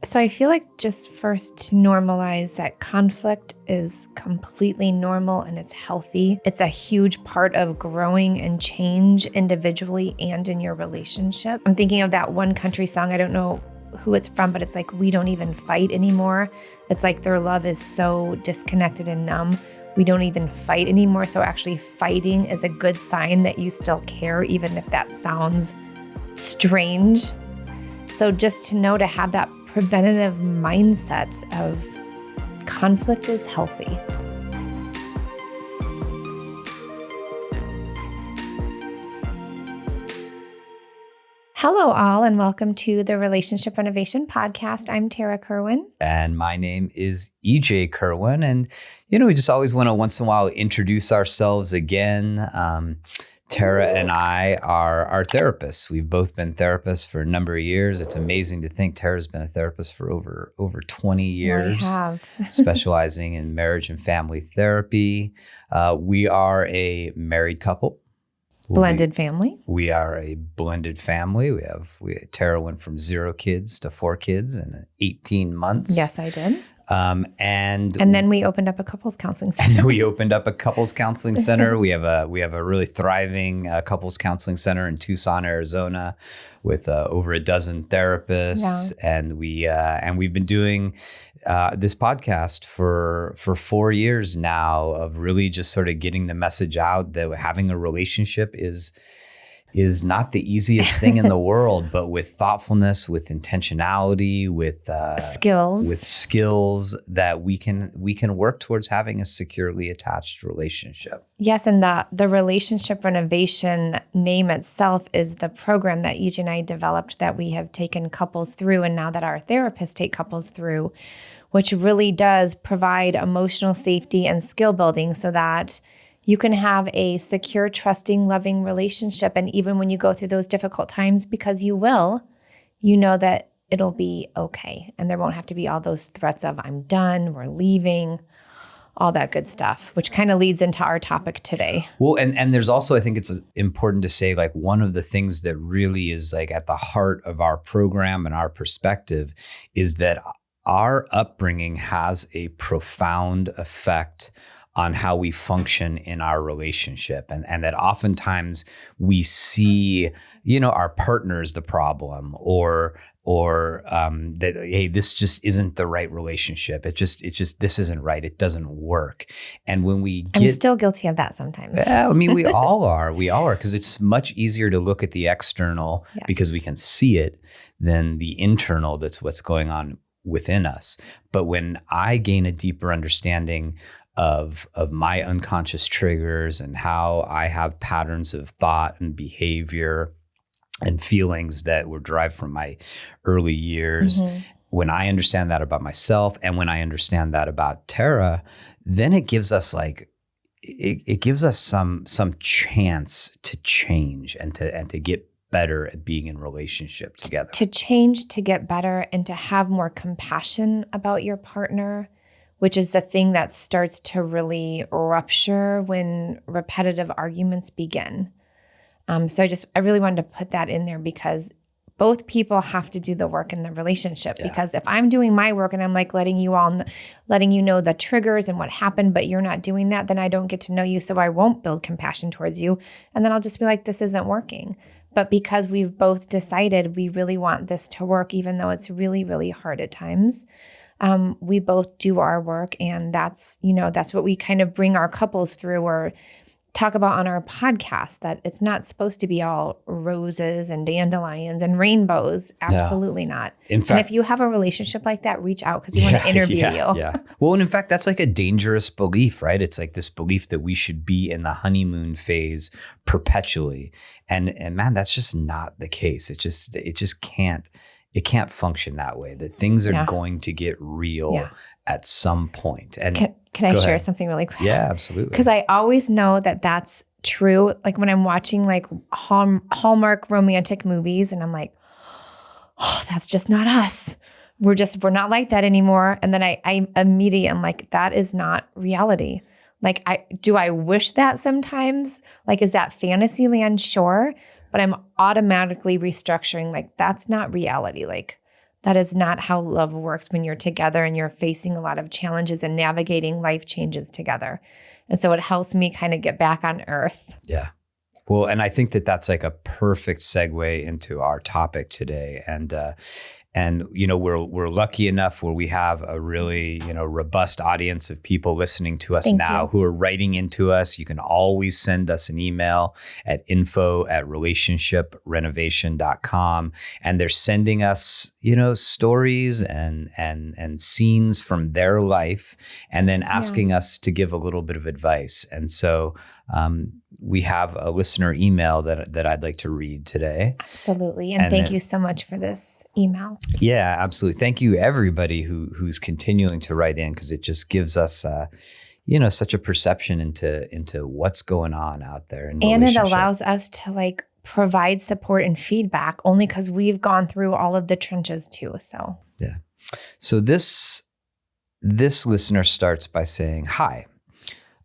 So I feel like just first to normalize that conflict is completely normal and it's healthy. It's a huge part of growing and change individually and in your relationship. I'm thinking of that one country song. I don't know who it's from, but it's like, we don't even fight anymore. It's like their love is so disconnected and numb. We don't even fight anymore. So actually fighting is a good sign that you still care, even if that sounds strange. So just to know, to have that preventative mindset of conflict is healthy. Hello, all, and welcome to the Relationship Renovation Podcast. I'm Tarah Kerwin. And my name is EJ Kerwin. And, we just always want to once in a while introduce ourselves again. Tarah and I are therapists. We've both been therapists for a number of years. It's amazing to think Tarah's been a therapist for over 20 years. I have. Specializing in marriage and family therapy. We are a married couple. Blended family. We are a blended family. Tarah went from 0 kids to 4 kids in 18 months. Yes, I did. And then we opened up a couples counseling center. We have a really thriving couples counseling center in Tucson, Arizona, with over a dozen therapists. Yeah. And we've been doing this podcast for 4 years now, of really just sort of getting the message out that having a relationship is not the easiest thing in the world, but with thoughtfulness, with intentionality, with skills that we can work towards having a securely attached relationship. Yes, and the Relationship Renovation name itself is the program that EJ and I developed that we have taken couples through, and now that our therapists take couples through, which really does provide emotional safety and skill building so that you can have a secure, trusting, loving relationship. And even when you go through those difficult times, because you will, you know that it'll be okay. And there won't have to be all those threats of I'm done, we're leaving, all that good stuff, which kind of leads into our topic today. Well, and there's also, I think it's important to say, like, one of the things that really is like at the heart of our program and our perspective is that our upbringing has a profound effect on how we function in our relationship. And that oftentimes we see, our partner as the problem, or that, hey, this just isn't the right relationship. It just, this isn't right. It doesn't work. And when I'm still guilty of that sometimes. Yeah, I mean, we all are, because it's much easier to look at the external because we can see it than the internal. That's what's going on within us. But when I gain a deeper understanding of my unconscious triggers and how I have patterns of thought and behavior and feelings that were derived from my early years. Mm-hmm. When I understand that about myself, and when I understand that about Tarah, then it gives us it gives us some chance to change and to get better at being in relationship together. To change, to get better, and to have more compassion about your partner, which is the thing that starts to really rupture when repetitive arguments begin. So I really wanted to put that in there because both people have to do the work in the relationship. Yeah. Because if I'm doing my work and I'm like letting you know the triggers and what happened, but you're not doing that, then I don't get to know you. So I won't build compassion towards you. And then I'll just be like, this isn't working. But because we've both decided we really want this to work, even though it's really, really hard at times, we both do our work, and that's what we kind of bring our couples through or talk about on our podcast, that it's not supposed to be all roses and dandelions and rainbows. Absolutely not. In fact, and if you have a relationship like that, reach out because we want to interview you. Yeah. Well, and in fact, that's like a dangerous belief, right? It's like this belief that we should be in the honeymoon phase perpetually. And man, that's just not the case. It just can't. It can't function that way, that things are going to get real at some point. And can I share something really quick? Yeah, absolutely. Because I always know that that's true. Like when I'm watching like Hallmark romantic movies and I'm like, oh, that's just not us. We're not like that anymore. And then I immediately am like, that is not reality. Like, do I wish that sometimes? Like, is that fantasy land? Sure. But I'm automatically restructuring, like, that's not reality. Like, That is not how love works when you're together and you're facing a lot of challenges and navigating life changes together. And so it helps me kind of get back on earth. Yeah. Well, and I think that that's like a perfect segue into our topic today. And we're lucky enough where we have a really, robust audience of people listening to us now who are writing into us. You can always send us an email at info@relationshiprenovation.com. And they're sending us, stories and scenes from their life, and then asking us to give a little bit of advice. And so we have a listener email that I'd like to read today. Absolutely. And thank you so much for this email. Yeah, absolutely. Thank you, everybody who's continuing to write in, because it just gives us, such a perception into what's going on out there. And it allows us to provide support and feedback only because we've gone through all of the trenches too. So yeah. So this listener starts by saying, "Hi,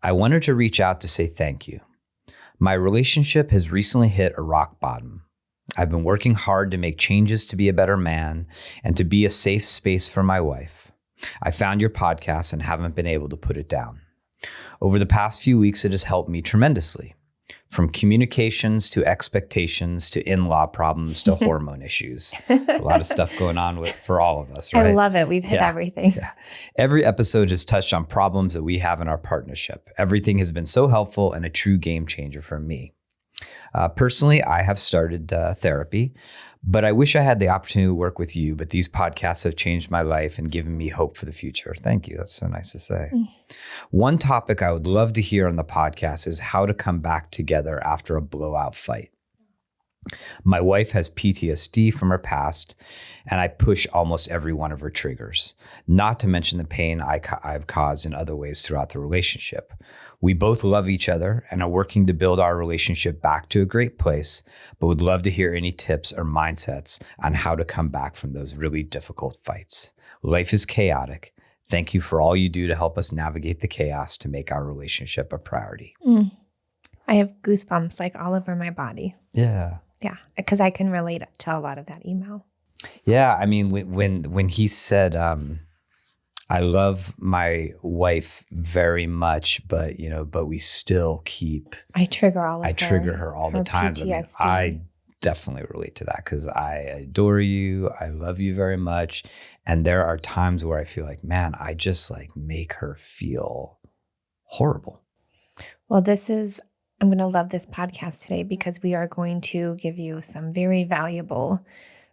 I wanted to reach out to say thank you. My relationship has recently hit a rock bottom. I've been working hard to make changes to be a better man and to be a safe space for my wife. I found your podcast and haven't been able to put it down. Over the past few weeks, it has helped me tremendously. From communications to expectations to in-law problems to hormone issues. A lot of stuff going on for all of us, right? I love it. We've hit everything. Yeah. Every episode has touched on problems that we have in our partnership. Everything has been so helpful and a true game changer for me. Personally, I have started therapy, but I wish I had the opportunity to work with you, but these podcasts have changed my life and given me hope for the future." Thank you. That's so nice to say. One topic I would love to hear on the podcast is how to come back together after a blowout fight. My wife has PTSD from her past, and I push almost every one of her triggers, not to mention the pain I've caused in other ways throughout the relationship. We both love each other and are working to build our relationship back to a great place, but would love to hear any tips or mindsets on how to come back from those really difficult fights. Life is chaotic. Thank you for all you do to help us navigate the chaos to make our relationship a priority. I have goosebumps all over my body. Yeah. Yeah, because I can relate to a lot of that email. Yeah, I mean, when he said, "I love my wife very much, but we still keep." I trigger her all the time. I definitely relate to that because I adore you. I love you very much, and there are times where I feel like, man, I just make her feel horrible. Well, I'm going to love this podcast today because we are going to give you some very valuable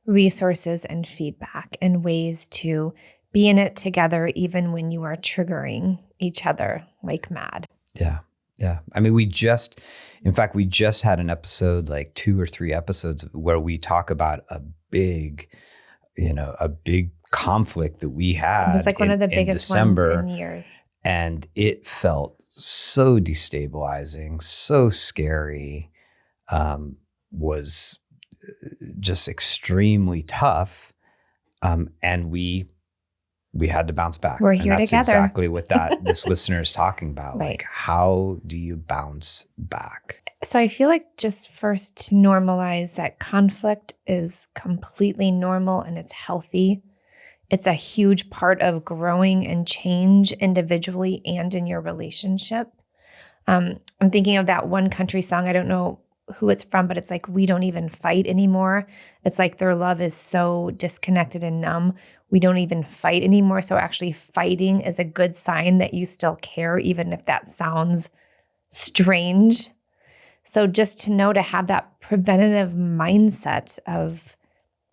resources and feedback and ways to be in it together, even when you are triggering each other like mad. Yeah. Yeah. I mean, we just had an episode, 2 or 3 episodes where we talk about a big conflict that we had. It was one of the biggest December, ones in years. And it felt so destabilizing, so scary, was just extremely tough. And we had to bounce back. We're here and that's together. Exactly what this listener is talking about. Right. How do you bounce back? So I feel just first to normalize that conflict is completely normal and it's healthy. It's a huge part of growing and change individually and in your relationship. I'm thinking of that one country song. I don't know who it's from, but it's we don't even fight anymore. It's their love is so disconnected and numb. We don't even fight anymore. So actually fighting is a good sign that you still care, even if that sounds strange. So just to know to have that preventative mindset of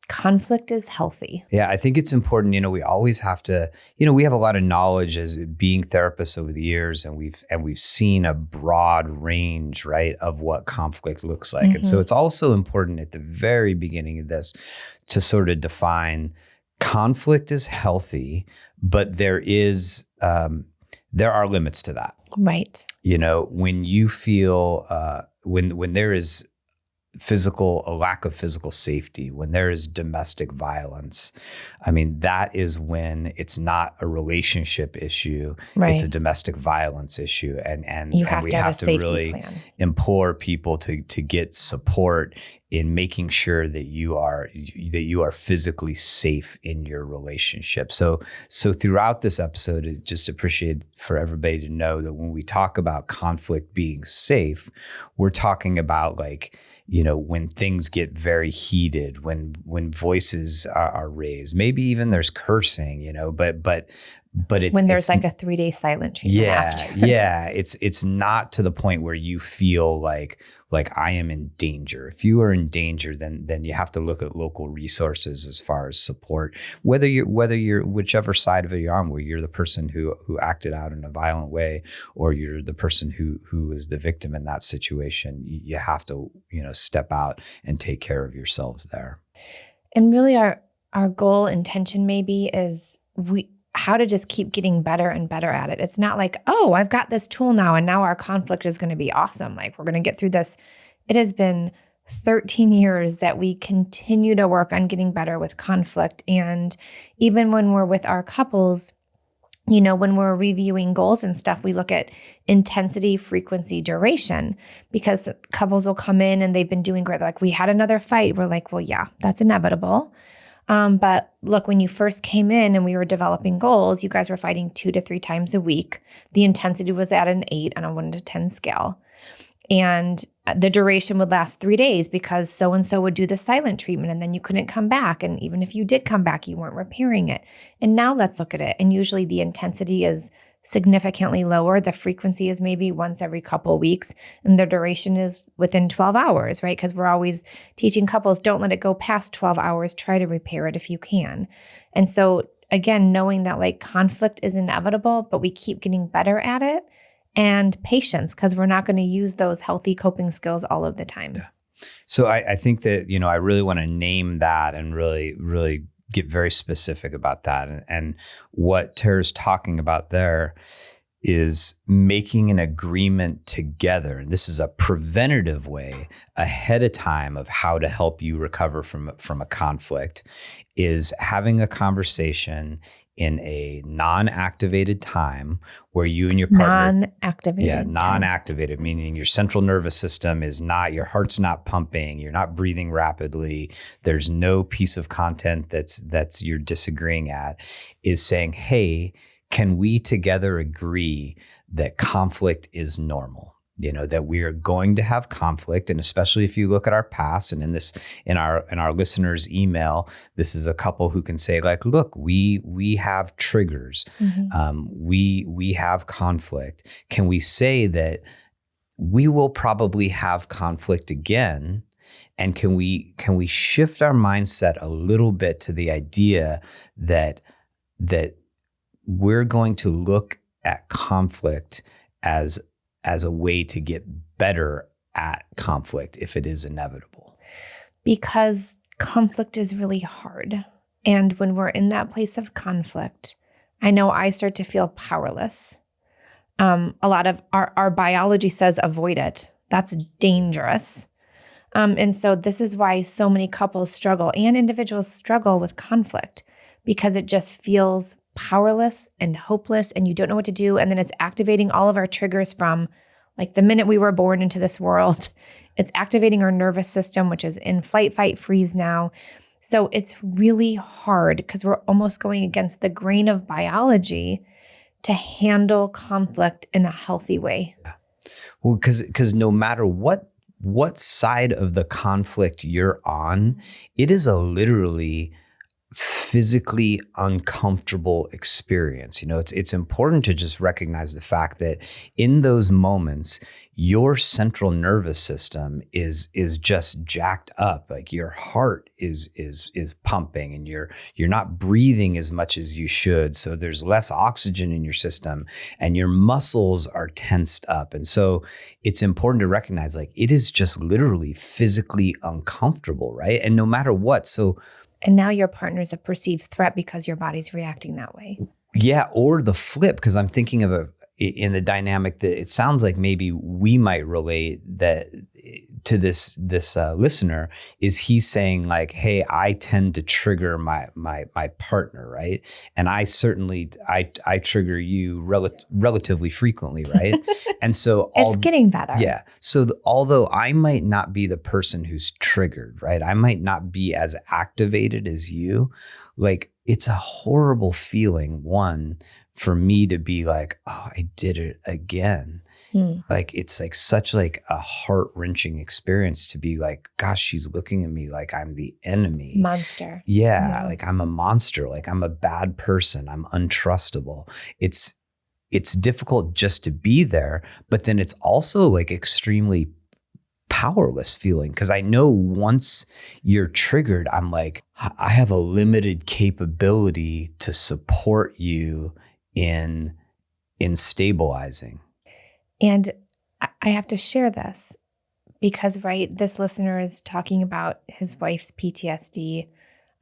conflict is healthy. Yeah, I think it's important. We always have to, we have a lot of knowledge as being therapists over the years, and we've seen a broad range, right, of what conflict looks like. And so it's also important at the very beginning of this to sort of define conflict is healthy, but there are limits to that. Right. When you feel when there is a lack of physical safety, when there is domestic violence, I mean, that is when it's not a relationship issue, right. It's a domestic violence issue. And you have we to have have a to safety really plan. implore people to get support in making sure that you are physically safe in your relationship. So throughout this episode, I just appreciate for everybody to know that when we talk about conflict being safe, we're talking about like, you know, when things get very heated, when voices are raised, maybe even there's cursing, you know, but it's when there's like a 3-day silent treatment after. Yeah. It's not to the point where you feel like I am in danger. If you are in danger, then you have to look at local resources as far as support, whether you're whichever side of it you're on, where you're the person who acted out in a violent way, or you're the person who is the victim in that situation. You have to, you know, step out and take care of yourselves there. And really our goal, intention maybe is how to just keep getting better and better at it. It's not like, oh, I've got this tool now and now our conflict is going to be awesome. Like we're going to get through this. It has been 13 years that we continue to work on getting better with conflict. And even when we're with our couples, you know, when we're reviewing goals and stuff, we look at intensity, frequency, duration, because couples will come in and they've been doing great. They're like, we had another fight. We're like, well, yeah, that's inevitable. But look, when you first came in and we were developing goals, you guys were fighting 2 to 3 times a week. The intensity was at an 8 on a 1 to 10 scale. And the duration would last 3 days because so-and-so would do the silent treatment and then you couldn't come back. And even if you did come back, you weren't repairing it. And now let's look at it. And usually the intensity is significantly lower. The frequency is maybe once every couple of weeks, and the duration is within 12 hours, right? Because we're always teaching couples, don't let it go past 12 hours. Try to repair it if you can. And so again, knowing that like conflict is inevitable, but we keep getting better at it, and patience, because we're not going to use those healthy coping skills all of the time. Yeah. So I think that, you know, I really want to name that and really, really get very specific about that. And what Tarah's talking about there is making an agreement together. And this is a preventative way ahead of time of how to help you recover from a conflict, is having a conversation in a non-activated time where you and your partner— Non-activated. Yeah, non-activated, meaning your central nervous system is not, your heart's not pumping, you're not breathing rapidly, there's no piece of content that's you're disagreeing at, is saying, hey, can we together agree that conflict is normal? You know, that we are going to have conflict. And especially if you look at our past, and in our listeners' email, this is a couple who can say like, look, we have triggers. Mm-hmm. We have conflict. Can we say that we will probably have conflict again? And can we shift our mindset a little bit to the idea that we're going to look at conflict as a way to get better at conflict if it is inevitable? Because conflict is really hard. And when we're in that place of conflict, I know I start to feel powerless. A lot of our biology says avoid it. That's dangerous. And so this is why so many couples struggle and individuals struggle with conflict, because it just feels powerless and hopeless and you don't know what to do. And then it's activating all of our triggers from like the minute we were born into this world. It's activating our nervous system, which is in flight, fight, freeze now. So it's really hard because we're almost going against the grain of biology to handle conflict in a healthy way. Well, because no matter what side of the conflict you're on, it is a literally physically uncomfortable experience. You know, it's important to just recognize the fact that in those moments, your central nervous system is just jacked up. Like your heart is pumping and you're not breathing as much as you should. So there's less oxygen in your system and your muscles are tensed up. And so it's important to recognize like it is just literally physically uncomfortable, right? And no matter what. And now your partner's a perceived threat because your body's reacting that way. Yeah, or the flip, because I'm thinking of in the dynamic that it sounds like maybe we might relate that to this listener is he's saying like, hey, I tend to trigger my partner, right? And I certainly I trigger you relatively frequently, right? And so it's getting better. Yeah. So although I might not be the person who's triggered, right? I might not be as activated as you. Like, it's a horrible feeling, one, for me to be like, oh, I did it again. Like, it's like such like a heart-wrenching experience to be like, gosh, she's looking at me like I'm the enemy. Monster. Yeah. Like I'm a monster. Like I'm a bad person. I'm untrustable. It's difficult just to be there, but then it's also like extremely powerless feeling, because I know once you're triggered, I'm like, I have a limited capability to support you in stabilizing. And I have to share this because, right, this listener is talking about his wife's PTSD.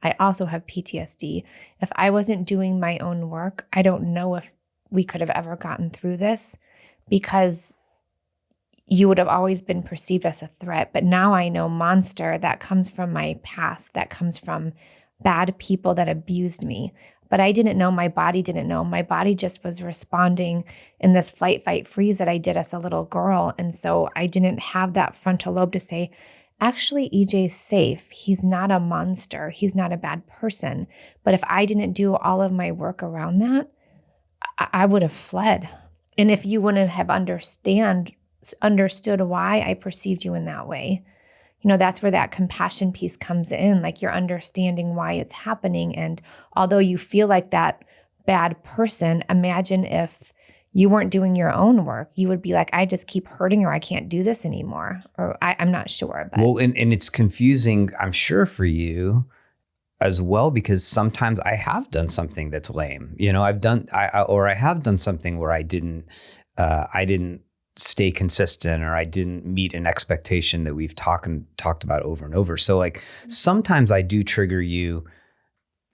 I also have PTSD. If I wasn't doing my own work, I don't know if we could have ever gotten through this, because you would have always been perceived as a threat. But now I know monster, that comes from my past, that comes from bad people that abused me. But I didn't know, my body didn't know. My body just was responding in this flight, fight, freeze that I did as a little girl. And so I didn't have that frontal lobe to say, actually, EJ's safe. He's not a monster. He's not a bad person. But if I didn't do all of my work around that, I would have fled. And if you wouldn't have understood why I perceived you in that way, you know, that's where that compassion piece comes in. Like, you're understanding why it's happening. And although you feel like that bad person, imagine if you weren't doing your own work, you would be like, I just keep hurting her. I can't do this anymore. Or I'm not sure. But. Well, and it's confusing, I'm sure, for you as well, because sometimes I have done something that's lame. You know, I have done something where I didn't stay consistent, or I didn't meet an expectation that we've talked about over and over. So like sometimes I do trigger you,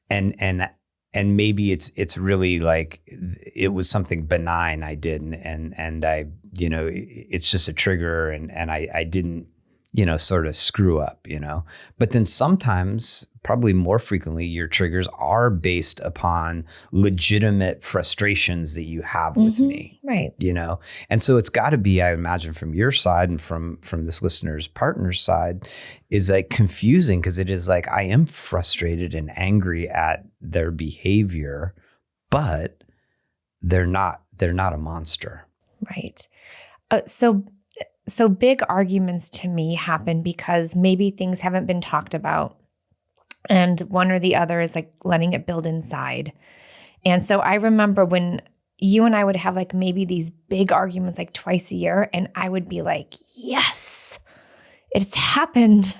and maybe it's really like it was something benign I did, and I, you know, it's just a trigger, and I didn't, you know, sort of screw up, you know. But then sometimes, probably more frequently, your triggers are based upon legitimate frustrations that you have with me. Right. You know? And so it's got to be, I imagine, from your side and from this listener's partner's side, is like confusing, because it is like, I am frustrated and angry at their behavior, but they're not a monster. Right. So big arguments to me happen because maybe things haven't been talked about, and one or the other is like letting it build inside. And so I remember when you and I would have like maybe these big arguments like twice a year, and I would be like, yes, it's happened.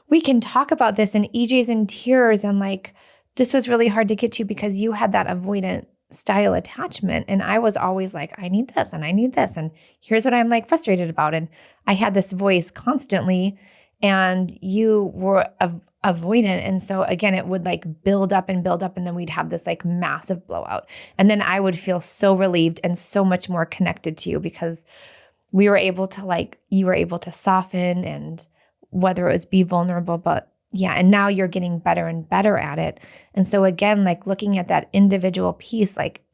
We can talk about this. And EJ's in tears, and like, this was really hard to get to because you had that avoidant style attachment. And I was always like, I need this and I need this. And here's what I'm like frustrated about. And I had this voice constantly, and you were avoidant. And so again, it would like build up. And then we'd have this like massive blowout. And then I would feel so relieved and so much more connected to you, because we were able to like, you were able to soften, and whether it was be vulnerable, but yeah. And now you're getting better and better at it. And so again, like looking at that individual piece, like,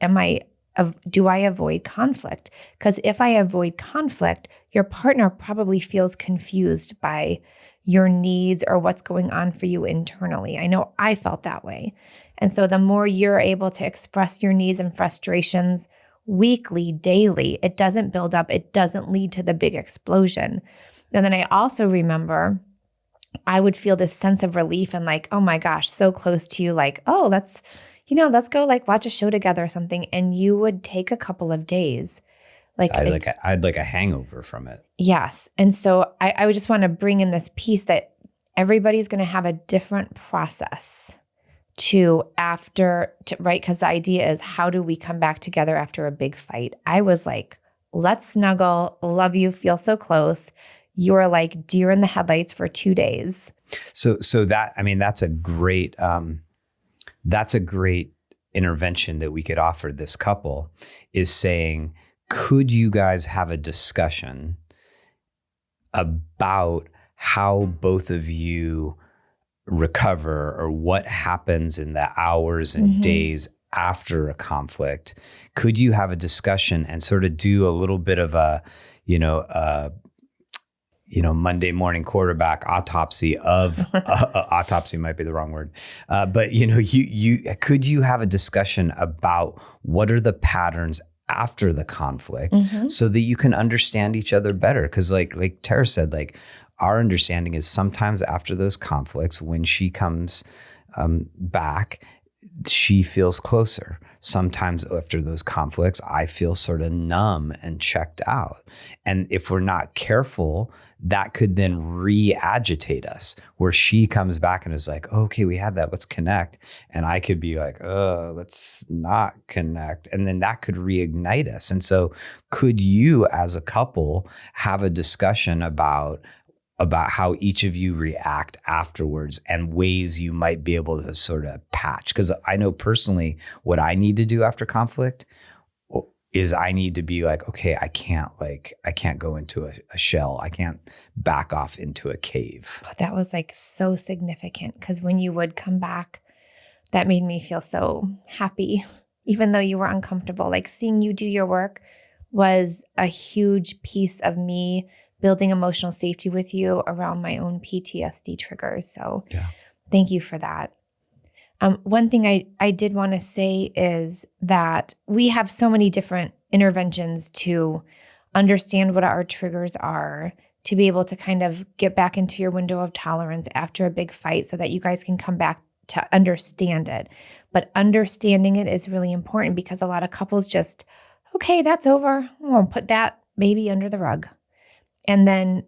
do I avoid conflict? Because if I avoid conflict, your partner probably feels confused by your needs or what's going on for you internally. I know I felt that way. And so the more you're able to express your needs and frustrations weekly, daily, it doesn't build up. It doesn't lead to the big explosion. And then I also remember I would feel this sense of relief and like, oh my gosh, so close to you. Like, oh, let's go like watch a show together or something. And you would take a couple of days. Like I'd like a hangover from it. Yes. And so I would just want to bring in this piece that everybody's going to have a different process right? Because the idea is, how do we come back together after a big fight? I was like, let's snuggle, love you, feel so close. You're like deer in the headlights for 2 days. So that, I mean, that's a great intervention that we could offer this couple, is saying, could you guys have a discussion about how both of you recover or what happens in the hours and days after a conflict. Could you have a discussion and sort of do a little bit of a, Monday morning quarterback autopsy of autopsy might be the wrong word. But could you have a discussion about what are the patterns after the conflict so that you can understand each other better? Because like Tarah said, like our understanding is sometimes after those conflicts, when she comes back, she feels closer. Sometimes after those conflicts, I feel sort of numb and checked out. And if we're not careful, that could then re-agitate us, where she comes back and is like, okay, we had that, let's connect. And I could be like, oh, let's not connect. And then that could reignite us. And so could you as a couple have a discussion about how each of you react afterwards and ways you might be able to sort of patch? Because I know personally what I need to do after conflict is I need to be like, okay, I can't go into a shell. I can't back off into a cave. That was like so significant, because when you would come back, that made me feel so happy, even though you were uncomfortable. Like seeing you do your work was a huge piece of me building emotional safety with you around my own PTSD triggers. So Thank you for that. One thing I did want to say is that we have so many different interventions to understand what our triggers are, to be able to kind of get back into your window of tolerance after a big fight so that you guys can come back to understand it. But understanding it is really important, because a lot of couples just, okay, that's over. We'll put that baby under the rug. And then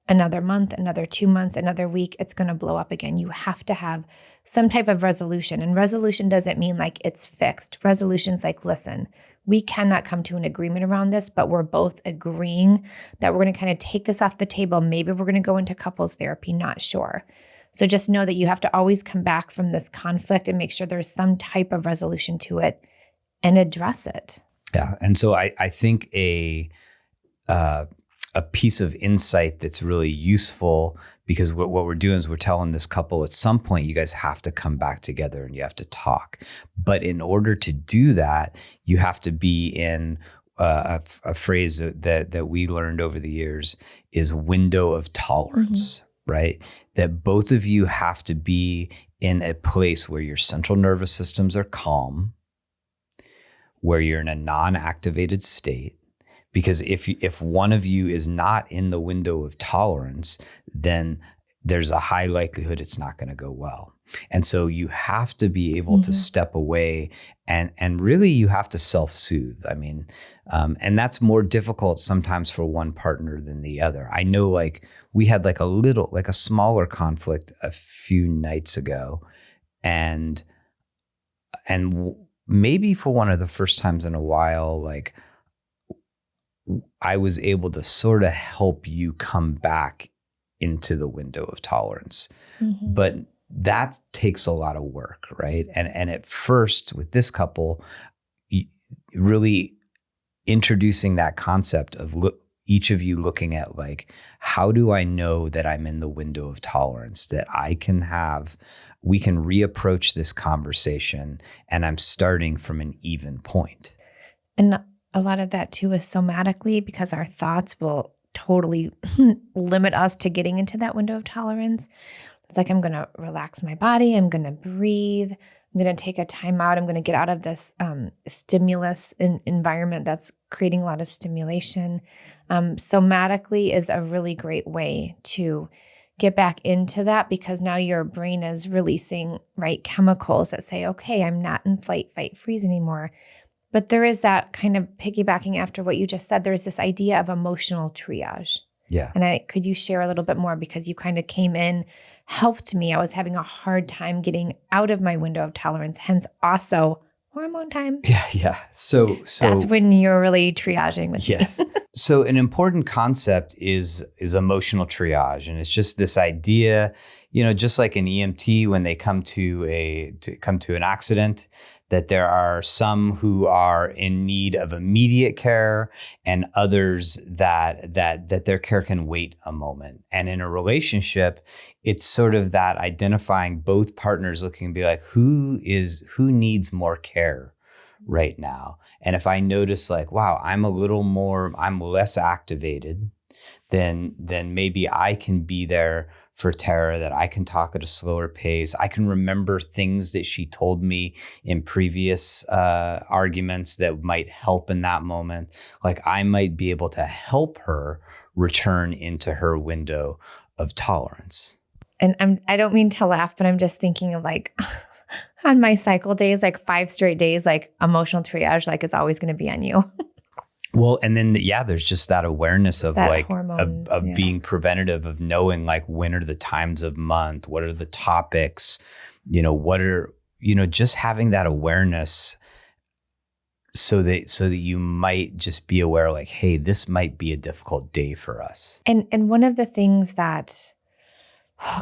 another month, another 2 months, another week, it's going to blow up again. You have to have some type of resolution. And resolution doesn't mean like it's fixed. Resolution's like, listen, we cannot come to an agreement around this, but we're both agreeing that we're going to kind of take this off the table. Maybe we're going to go into couples therapy, not sure. So just know that you have to always come back from this conflict and make sure there's some type of resolution to it and address it. Yeah. And so I think a piece of insight that's really useful, because what we're doing is we're telling this couple at some point, you guys have to come back together and you have to talk. But in order to do that, you have to be in a phrase that we learned over the years is window of tolerance, right? That both of you have to be in a place where your central nervous systems are calm, where you're in a non-activated state. Because if one of you is not in the window of tolerance, then there's a high likelihood it's not going to go well. And so you have to be able to step away and really you have to self-soothe. I mean, and that's more difficult sometimes for one partner than the other. I know like we had like a smaller conflict a few nights ago, and maybe for one of the first times in a while, like I was able to sort of help you come back into the window of tolerance. But that takes a lot of work, right? And at first with this couple, really introducing that concept of each of you looking at like, how do I know that I'm in the window of tolerance, that we can reapproach this conversation and I'm starting from an even point. And a lot of that too is somatically, because our thoughts will totally limit us to getting into that window of tolerance. It's like, I'm going to relax my body. I'm going to breathe. I'm going to take a time out. I'm going to get out of this stimulus environment that's creating a lot of stimulation. Somatically is a really great way to get back into that, because now your brain is releasing chemicals that say, okay, I'm not in flight, fight, freeze anymore. But there is that kind of piggybacking after what you just said. There's this idea of emotional triage. Yeah. And could you share a little bit more, because you kind of came in, helped me. I was having a hard time getting out of my window of tolerance, hence also hormone time. Yeah. So that's when you're really triaging with me. So an important concept is emotional triage. And it's just this idea, just like an EMT, when they come to an accident, that there are some who are in need of immediate care and others that their care can wait a moment. And in a relationship, it's sort of that identifying both partners looking and be like, who needs more care right now? And if I notice like, wow, I'm less activated, then maybe I can be there for Tarah, that I can talk at a slower pace. I can remember things that she told me in previous arguments that might help in that moment. Like I might be able to help her return into her window of tolerance. And I don't mean to laugh, but I'm just thinking of like on my cycle days, like 5 straight days, like emotional triage, like it's always going to be on you. Well, and then, there's just that awareness of that like, hormones, of being preventative, of knowing like when are the times of month, what are the topics, just having that awareness so that you might just be aware like, hey, this might be a difficult day for us. And one of the things that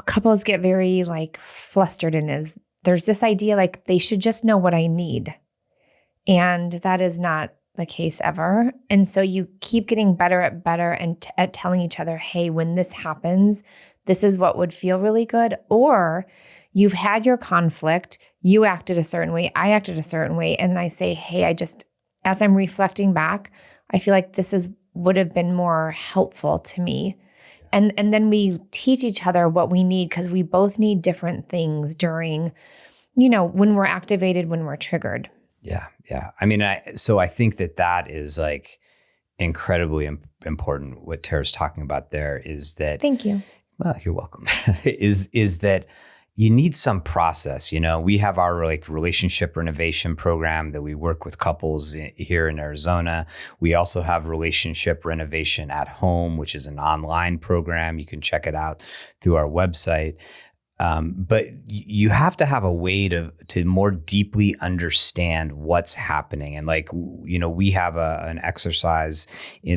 couples get very like flustered in is there's this idea like they should just know what I need. And that is not the case ever. And so you keep getting better and at telling each other, hey, when this happens, this is what would feel really good. Or you've had your conflict, you acted a certain way, I acted a certain way. And I say, hey, as I'm reflecting back, I feel like would have been more helpful to me. And then we teach each other what we need, because we both need different things during, when we're activated, when we're triggered. Yeah. I mean, so I think that is like incredibly important. What Tarah's talking about there is that. Thank you. Well, you're welcome. is that you need some process. We have our like relationship renovation program that we work with couples here in Arizona. We also have relationship renovation at home, which is an online program. You can check it out through our website. But you have to have a way to more deeply understand what's happening. And like, we have an exercise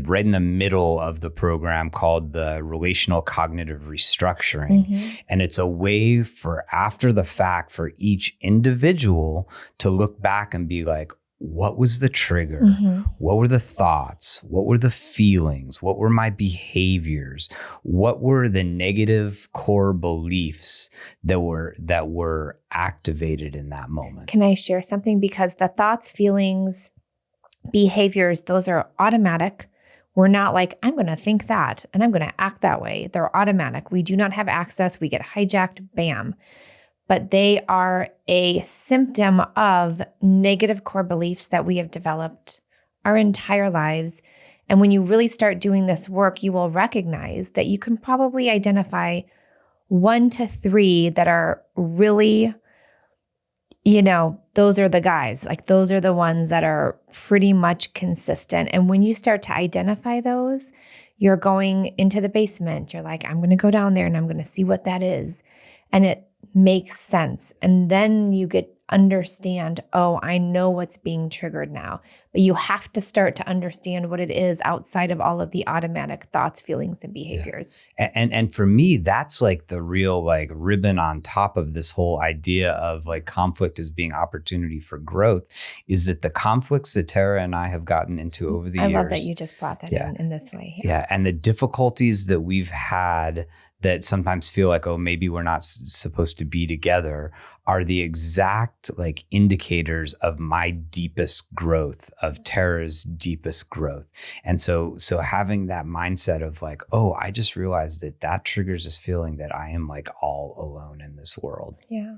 right in the middle of the program called the relational cognitive restructuring. Mm-hmm. And it's a way for after the fact for each individual to look back and be like, what was the trigger? Mm-hmm. What were the thoughts? What were the feelings? What were my behaviors? What were the negative core beliefs that were activated in that moment? Can I share something? Because the thoughts, feelings, behaviors, those are automatic. We're not like, I'm going to think that and I'm going to act that way. They're automatic. We do not have access. We get hijacked, bam. But they are a symptom of negative core beliefs that we have developed our entire lives. And when you really start doing this work, you will recognize that you can probably identify 1 to 3 that are really, those are the guys. Like those are the ones that are pretty much consistent. And when you start to identify those, you're going into the basement. You're like, I'm going to go down there and I'm going to see what that is. And it makes sense. And then you understand, oh, I know what's being triggered now. But you have to start to understand what it is outside of all of the automatic thoughts, feelings, and behaviors. Yeah. And for me, that's like the real like ribbon on top of this whole idea of like conflict as being opportunity for growth, is that the conflicts that Tarah and I have gotten into over the years. I love that you just brought that in this way. Yeah. And the difficulties that we've had that sometimes feel like, oh, maybe we're not supposed to be together, are the exact like indicators of my deepest growth, of Tarah's deepest growth. And so having that mindset of like, oh, I just realized that triggers this feeling that I am like all alone in this world. Yeah.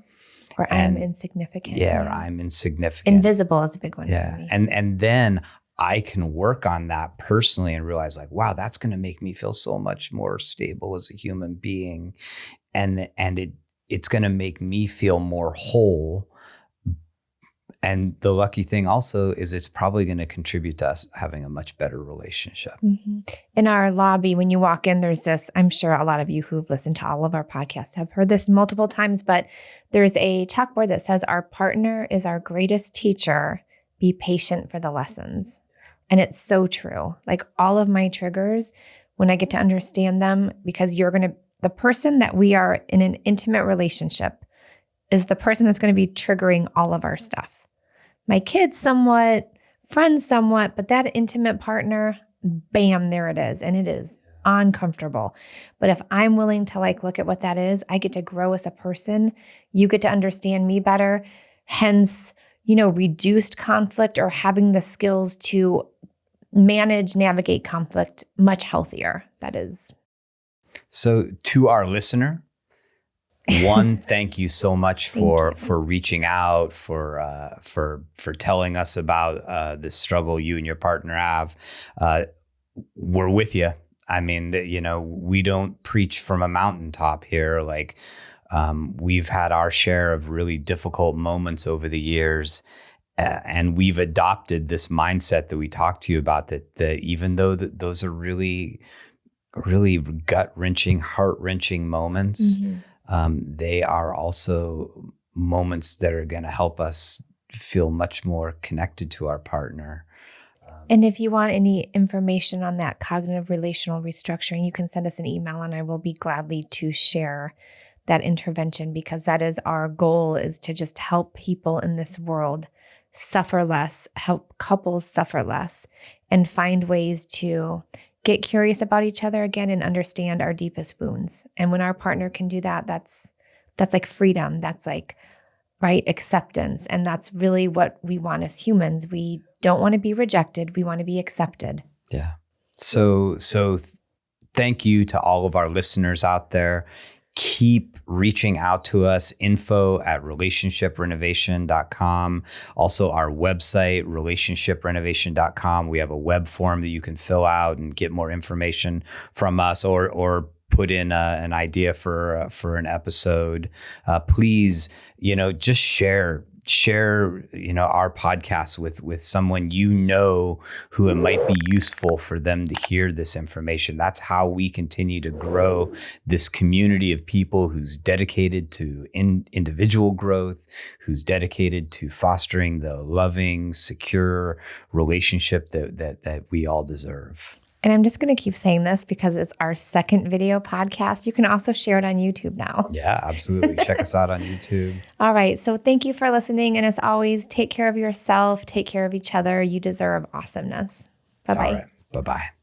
Or I'm insignificant. Yeah, or I'm insignificant. Invisible is a big one. Yeah. For me. And then I can work on that personally and realize like, wow, that's going to make me feel so much more stable as a human being. And it's going to make me feel more whole. And the lucky thing also is it's probably going to contribute to us having a much better relationship. Mm-hmm. In our lobby, when you walk in, there's this, I'm sure a lot of you who've listened to all of our podcasts have heard this multiple times, but there's a chalkboard that says, our partner is our greatest teacher. Be patient for the lessons. And it's so true. Like all of my triggers, when I get to understand them, because the person that we are in an intimate relationship is the person that's going to be triggering all of our stuff. My kids somewhat, friends somewhat, but that intimate partner, bam, there it is. And it is uncomfortable. But if I'm willing to look at what that is, I get to grow as a person. You get to understand me better. Hence, reduced conflict or having the skills to navigate conflict much healthier. That is. So to our listener, one, thank you so much for reaching out, for telling us about the struggle you and your partner have. We're with you. I mean, we don't preach from a mountaintop here. We've had our share of really difficult moments over the years, and we've adopted this mindset that we talked to you about. That even though those are really, really gut-wrenching, heart-wrenching moments. Mm-hmm. They are also moments that are going to help us feel much more connected to our partner. And if you want any information on that cognitive relational restructuring, you can send us an email and I will be gladly to share that intervention, because that is our goal, is to just help people in this world suffer less, help couples suffer less, and find ways to get curious about each other again and understand our deepest wounds. And when our partner can do that, that's like freedom. That's acceptance. And that's really what we want as humans. We don't want to be rejected. We want to be accepted. Yeah. So thank you to all of our listeners out there. Keep reaching out to us, info@relationshiprenovation.com. Also our website, relationshiprenovation.com. We have a web form that you can fill out and get more information from us, or put in an idea for an episode. Please, just share our podcast with someone who it might be useful for them to hear this information. That's how we continue to grow this community of people who's dedicated to individual growth, who's dedicated to fostering the loving, secure relationship that we all deserve. And I'm just going to keep saying this because it's our second video podcast. You can also share it on YouTube now. Yeah, absolutely. Check us out on YouTube. All right. So thank you for listening. And as always, take care of yourself, take care of each other. You deserve awesomeness. Bye-bye. All right. Bye-bye.